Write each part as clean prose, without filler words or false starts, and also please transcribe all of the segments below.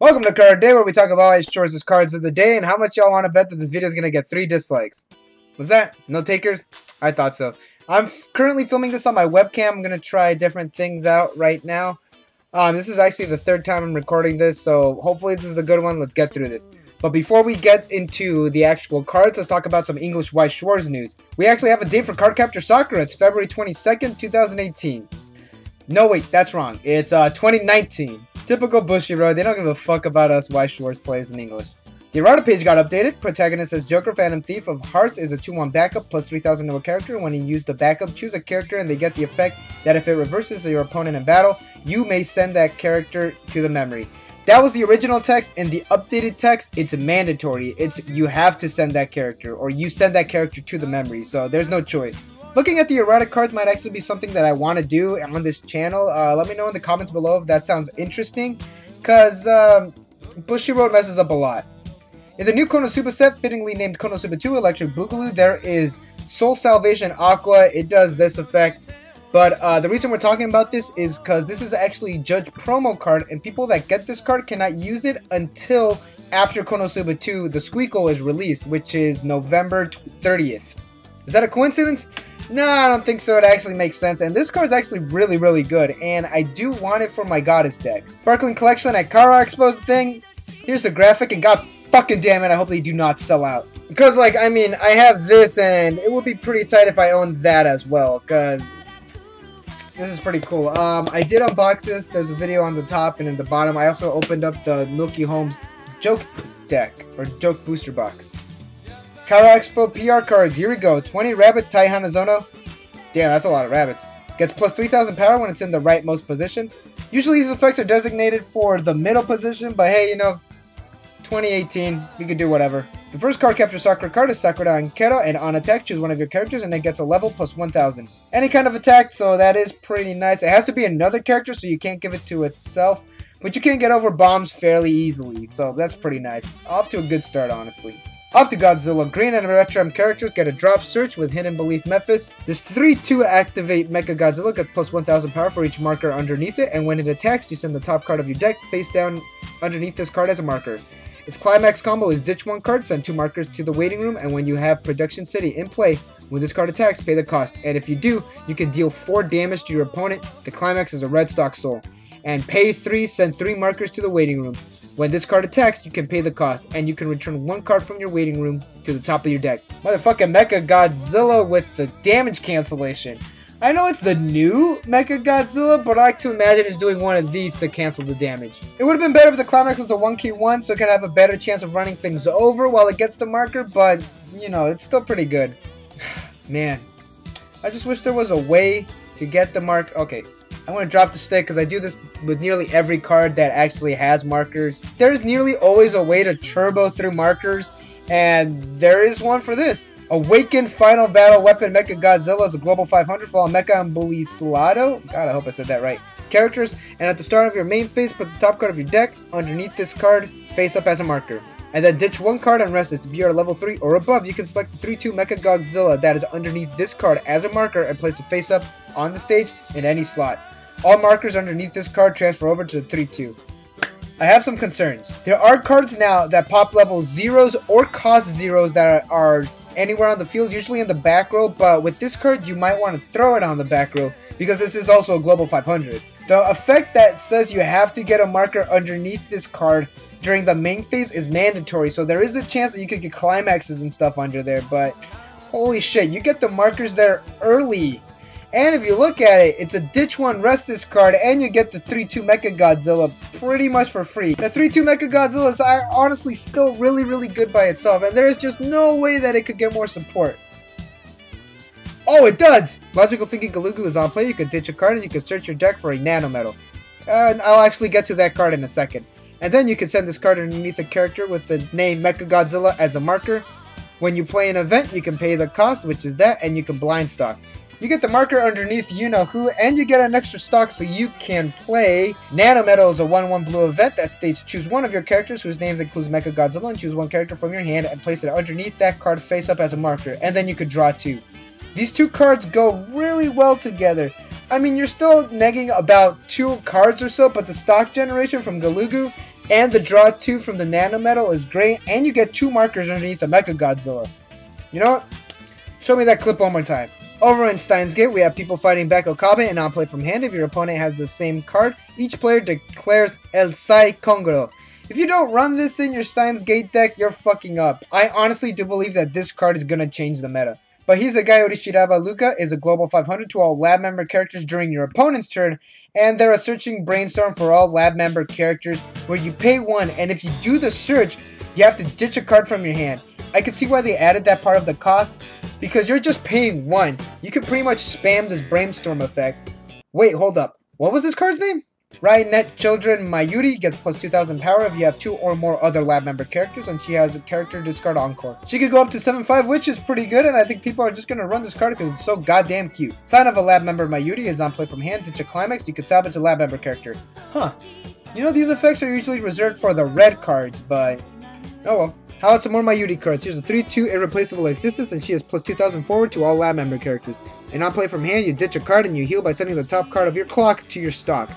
Welcome to Card Day, where we talk about Weiss Schwarz's cards of the day and how much y'all want to bet that this video is going to get 3 dislikes. Was that? No takers? I thought so. I'm currently filming this on my webcam. I'm going to try different things out right now. This is actually the 3rd time I'm recording this, so hopefully this is a good one. Let's get through this. But before we get into the actual cards, let's talk about some English Weiss Schwarz news. We actually have a date for Card Capture Soccer. It's February 22nd, 2018. No, wait, that's wrong. It's 2019. Typical Bushiroad, they don't give a fuck about us Weiss Schwarz players in English. The errata page got updated. Protagonist says Joker Phantom Thief of Hearts is a 2-1 backup plus 3,000 to a character. When you use the backup, choose a character and they get the effect that if it reverses your opponent in battle, you may send that character to the memory. That was the original text. In the updated text, it's mandatory. It's you have to send that character or you send that character to the memory, so there's no choice. Looking at the errata cards might actually be something that I want to do on this channel. Let me know in the comments below if that sounds interesting, because Bushiroad messes up a lot. In the new Konosuba set, fittingly named Konosuba 2 Electric Boogaloo, there is Soul Salvation Aqua. It does this effect, but the reason we're talking about this is because this is actually Judge promo card, and people that get this card cannot use it until after Konosuba 2, the Squeakle, is released, which is November 30th. Is that a coincidence? No, I don't think so. It actually makes sense. And this card is actually really, really good. And I do want it for my Goddess deck. Sparkling Collection at Kara Expo's thing. Here's the graphic. And god fucking damn it, I hope they do not sell out. Because, like, I mean, I have this and it would be pretty tight if I owned that as well. Because this is pretty cool. I did unbox this. There's a video on the top and in the bottom. I also opened up the Milky Holmes Joke deck. Or Joke Booster Box. Kara Expo PR cards, here we go. 20 rabbits, Tai Hanazono. Damn, that's a lot of rabbits. Gets plus 3,000 power when it's in the rightmost position. Usually these effects are designated for the middle position, but hey, you know, 2018, we could do whatever. The first Card Capture Soccer card is Sakura Ankero, and on attack, choose one of your characters, and it gets a level plus 1,000. Any kind of attack, so that is pretty nice. It has to be another character, so you can't give it to itself, but you can get over bombs fairly easily, so that's pretty nice. Off to a good start, honestly. Off to Godzilla. Green and Retro characters get a drop search with Hidden Belief Memphis. This 3-2 activate Mecha Godzilla gets plus 1,000 power for each marker underneath it, and when it attacks, you send the top card of your deck face down underneath this card as a marker. Its climax combo is ditch 1 card, send 2 markers to the waiting room, and when you have Production City in play, when this card attacks, pay the cost. And if you do, you can deal 4 damage to your opponent. The climax is a red stock soul. And pay 3, send 3 markers to the waiting room. When this card attacks, you can pay the cost, and you can return 1 card from your waiting room to the top of your deck. Motherfucking Mecha Godzilla with the damage cancellation. I know it's the new Mecha Godzilla, but I like to imagine it's doing one of these to cancel the damage. It would have been better if the climax was a 1-key-1, so it could have a better chance of running things over while it gets the marker, but, you know, it's still pretty good. Man, I just wish there was a way to get the mark. Okay. I want to drop the stick because I do this with nearly every card that actually has markers. There's nearly always a way to turbo through markers, and there is one for this. Awakened Final Battle Weapon Mecha Godzilla is a global 500 for all Mecha and Bulisulado. God, I hope I said that right. Characters, and at the start of your main phase, put the top card of your deck underneath this card face up as a marker. And then ditch 1 card and rest this. If you are level 3 or above, you can select the 3-2 Mecha Godzilla that is underneath this card as a marker and place it face up on the stage in any slot. All markers underneath this card transfer over to the 3-2. I have some concerns. There are cards now that pop level 0s or cost 0s that are anywhere on the field, usually in the back row, but with this card you might want to throw it on the back row because this is also a global 500. The effect that says you have to get a marker underneath this card during the main phase is mandatory, so there is a chance that you could get climaxes and stuff under there, but holy shit, you get the markers there early. And if you look at it, it's a ditch 1 rest this card, and you get the 3-2 Mecha Godzilla pretty much for free. The 3-2 Mecha Godzilla is honestly still really, really good by itself, and there is just no way that it could get more support. Oh, it does! Logical Thinking Galugu is on play. You could ditch a card, and you can search your deck for a Nano Metal. And I'll actually get to that card in a second. And then you can send this card underneath a character with the name Mecha Godzilla as a marker. When you play an event, you can pay the cost, which is that, and you can blind stock. You get the marker underneath you-know-who, and you get an extra stock so you can play. Nano Metal is a 1-1 blue event that states choose one of your characters whose names includes Mecha Godzilla and choose 1 character from your hand and place it underneath that card face up as a marker, and then you could draw 2. These 2 cards go really well together. I mean, you're still negging about 2 cards or so, but the stock generation from Galugu And the draw 2 from the nano metal is great, and you get 2 markers underneath the Mecha Godzilla. You know what? Show me that clip one more time. Over in Steins Gate, we have people fighting back Okabe and on play from hand. If your opponent has the same card, each player declares El Sai KONGROO. If you don't run this in your Steins Gate deck, you're fucking up. I honestly do believe that this card is gonna change the meta. But Hisagayo Orishiraba Luka is a global 500 to all lab member characters during your opponent's turn, and they're a searching brainstorm for all lab member characters where you pay 1, and if you do the search, you have to ditch a card from your hand. I can see why they added that part of the cost, because you're just paying 1. You can pretty much spam this brainstorm effect. Wait, hold up. What was this card's name? Net Children Mayuri gets plus 2000 power if you have 2 or more other lab member characters, and she has a character discard Encore. She could go up to 7-5, which is pretty good, and I think people are just going to run this card because it's so goddamn cute. Sign of a lab member Mayuri is on play from hand. Ditch a climax, you could salvage a lab member character. Huh. You know, these effects are usually reserved for the red cards, but oh well. How about some more Mayuri cards? Here's a 3/2 irreplaceable existence, and she has plus 2000 forward to all lab member characters. And on play from hand, you ditch a card and you heal by sending the top card of your clock to your stock.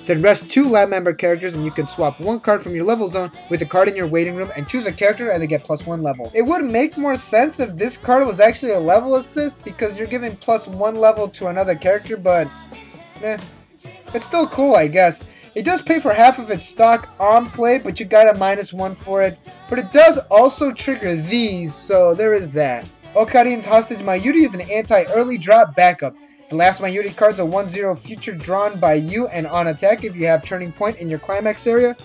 Then rest 2 lab member characters, and you can swap 1 card from your level zone with a card in your waiting room and choose a character and they get plus 1 level. It would make more sense if this card was actually a level assist because you're giving plus 1 level to another character, but it's still cool, I guess. It does pay for half of its stock on play, but you got a -1 for it. But it does also trigger these, so there is that. Okarin's Hostage Mayuri is an anti-early drop backup. The last Mayuri card is a 1/0 future drawn by you and on attack if you have Turning Point in your climax area.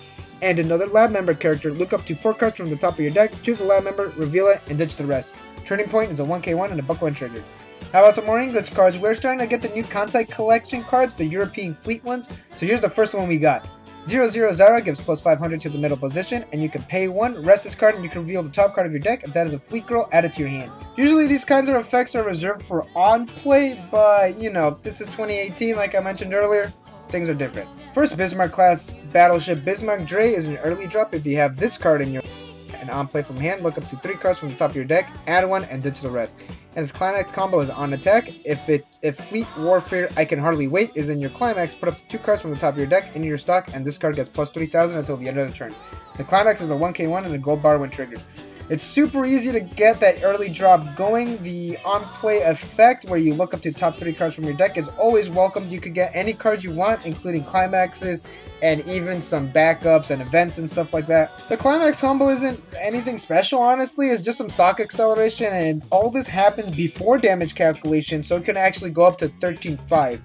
And another lab member character. Look up to 4 cards from the top of your deck, choose a lab member, reveal it, and ditch the rest. Turning Point is a 1k1 and a buck when triggered. How about some more English cards? We're starting to get the new Kantai Collection Cards, the European Fleet ones. So here's the first one we got. 0-0 Zara gives plus 500 to the middle position, and you can pay 1, rest this card, and you can reveal the top card of your deck. If that is a Fleet Girl, add it to your hand. Usually these kinds of effects are reserved for on play, but you know, this is 2018 like I mentioned earlier, things are different. First Bismark class Battleship Bismark Dre is an early drop if you have this card in your and on play from hand, look up to 3 cards from the top of your deck, add 1, and ditch the rest. And its climax combo is on attack. If Fleet Warfare I Can Hardly Wait is in your climax, put up to 2 cards from the top of your deck into your stock, and this card gets plus 3000 until the end of the turn. The climax is a 1k1 and a gold bar when triggered. It's super easy to get that early drop going. The on-play effect, where you look up to top 3 cards from your deck, is always welcomed. You could get any cards you want, including climaxes, and even some backups and events and stuff like that. The climax combo isn't anything special, honestly. It's just some stock acceleration, and all this happens before damage calculation, so it can actually go up to 13.5.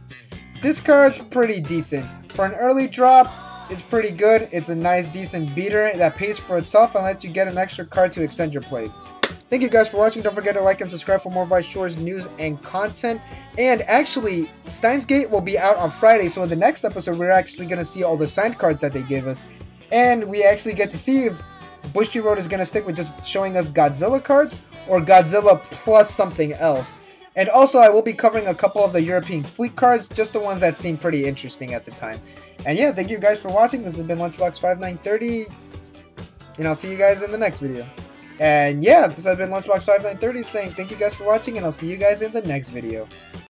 This card's pretty decent. For an early drop, it's pretty good. It's a nice, decent beater that pays for itself and lets you get an extra card to extend your plays. Thank you guys for watching. Don't forget to like and subscribe for more Weiss Schwarz news and content. And actually, Steins Gate will be out on Friday, so in the next episode, we're actually going to see all the signed cards that they give us. And we actually get to see if Bushiroad is going to stick with just showing us Godzilla cards or Godzilla plus something else. And also, I will be covering a couple of the European Fleet cards, just the ones that seem pretty interesting at the time. And yeah, thank you guys for watching. This has been Lunchbox5930, and I'll see you guys in the next video. And yeah, this has been Lunchbox5930 saying thank you guys for watching, and I'll see you guys in the next video.